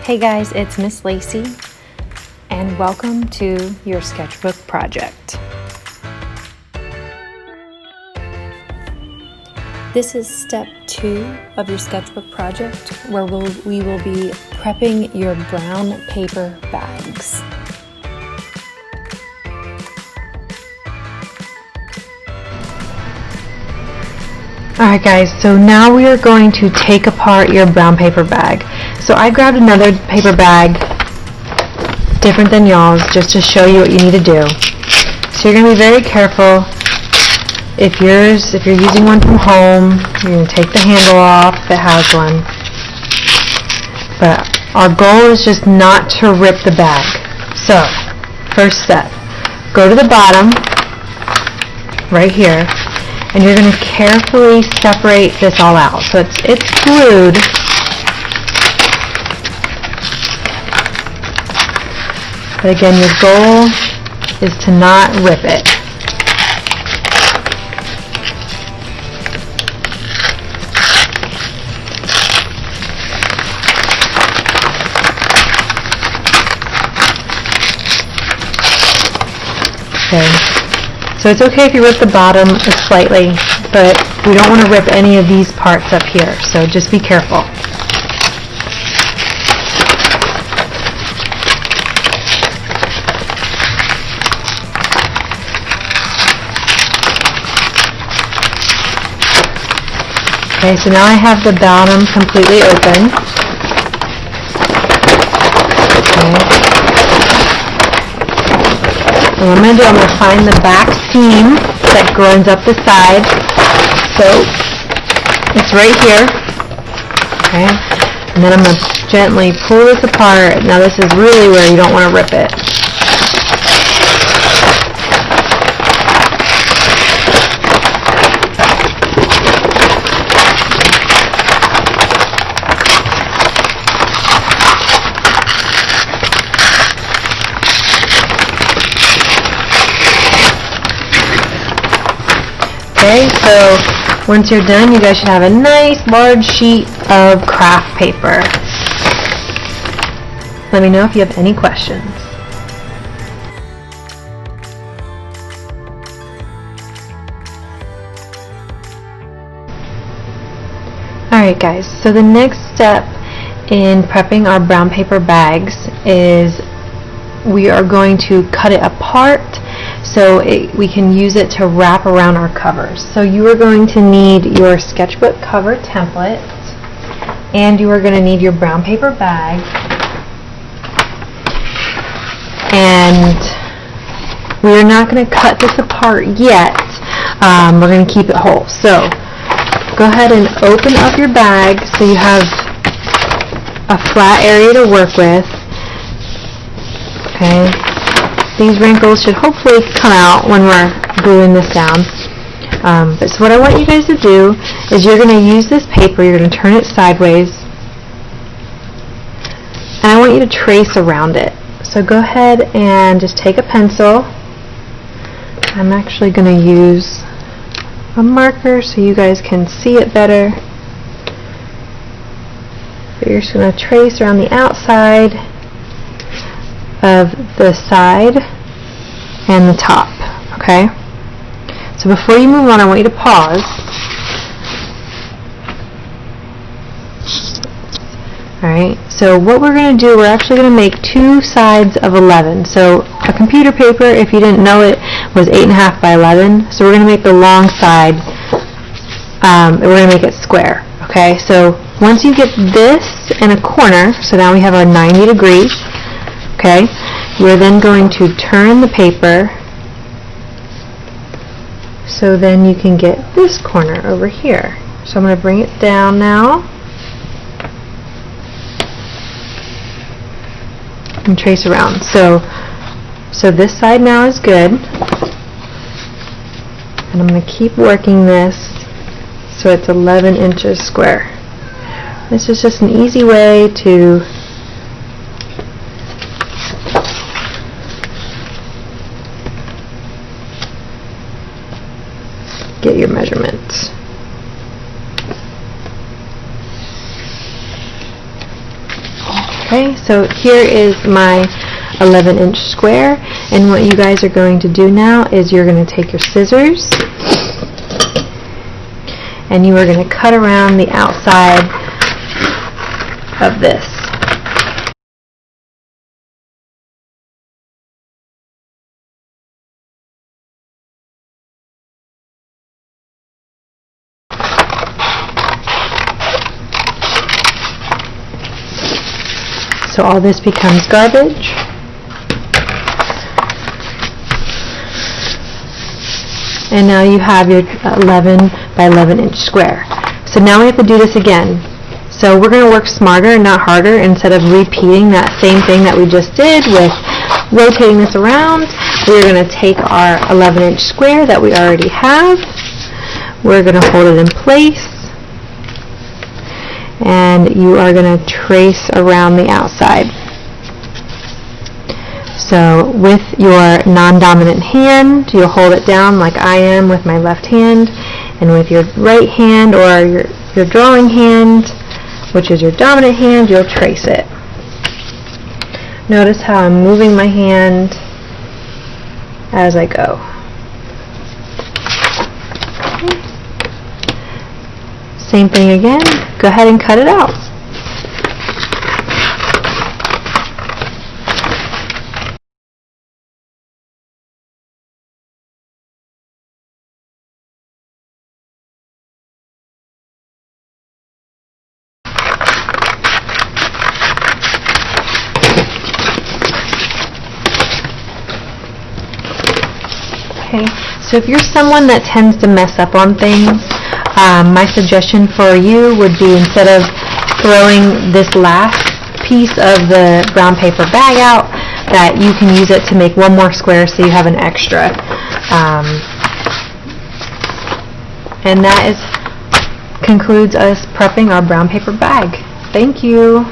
Hey guys, it's Miss Lacey, and welcome to your sketchbook project. This is step 2 of your sketchbook project, where we will be prepping your brown paper bags. Alright guys, so now we are going to take apart your brown paper bag. So I grabbed another paper bag, different than y'all's, just to show you what you need to do. So you're going to be very careful. If you're using one from home, you're going to take the handle off if it has one. But our goal is just not to rip the bag. So, first step, go to the bottom, right here, and you're going to carefully separate this all out. So it's glued, but again, your goal is to not rip it. Okay. So it's okay if you rip the bottom slightly, but we don't want to rip any of these parts up here, so just be careful. Okay, so now I have the bottom completely open. Okay. And what I'm going to do, I'm going to find the back seam that runs up the side. So it's right here. Okay. And then I'm going to gently pull this apart. Now this is really where you don't want to rip it. Okay, so once you're done, you guys should have a nice large sheet of craft paper. Let me know if you have any questions. Alright guys, so the next step in prepping our brown paper bags is we are going to cut it apart so we can use it to wrap around our covers. So you are going to need your sketchbook cover template, and you are going to need your brown paper bag, and we are not going to cut this apart yet. We're going to keep it whole. So go ahead and open up your bag so you have a flat area to work with. Okay. These wrinkles should hopefully come out when we're gluing this down. But so what I want you guys to do is you're going to use this paper, you're going to turn it sideways, and I want you to trace around it. So go ahead and just take a pencil. I'm actually going to use a marker so you guys can see it better. But you're just going to trace around the outside of the side and the top, okay? So before you move on, I want you to pause. Alright, so what we're going to do, we're actually going to make 2 sides of 11. So a computer paper, if you didn't know it, was 8.5 by 11. So we're going to make the long side, we're going to make it square, okay? So once you get this in a corner, so now we have our 90 degrees, okay, we're then going to turn the paper so then you can get this corner over here. So I'm going to bring it down now and trace around. So this side now is good, and I'm going to keep working this so it's 11 inches square. This is just an easy way to get your measurements. Okay, so here is my 11-inch square, and what you guys are going to do now is you're going to take your scissors and you are going to cut around the outside of this. So all this becomes garbage. And now you have your 11 by 11 inch square. So now we have to do this again. So we're going to work smarter and not harder. Instead of repeating that same thing that we just did with rotating this around, we're going to take our 11 inch square that we already have. We're going to hold it in place. And you are going to trace around the outside. So with your non-dominant hand, you'll hold it down like I am with my left hand, and with your right hand or your drawing hand, which is your dominant hand, you'll trace it. Notice how I'm moving my hand as I go. Okay. Same thing again. Go ahead and cut it out. Okay, so if you're someone that tends to mess up on things, my suggestion for you would be, instead of throwing this last piece of the brown paper bag out, that you can use it to make one more square so you have an extra. And that concludes us prepping our brown paper bag. Thank you.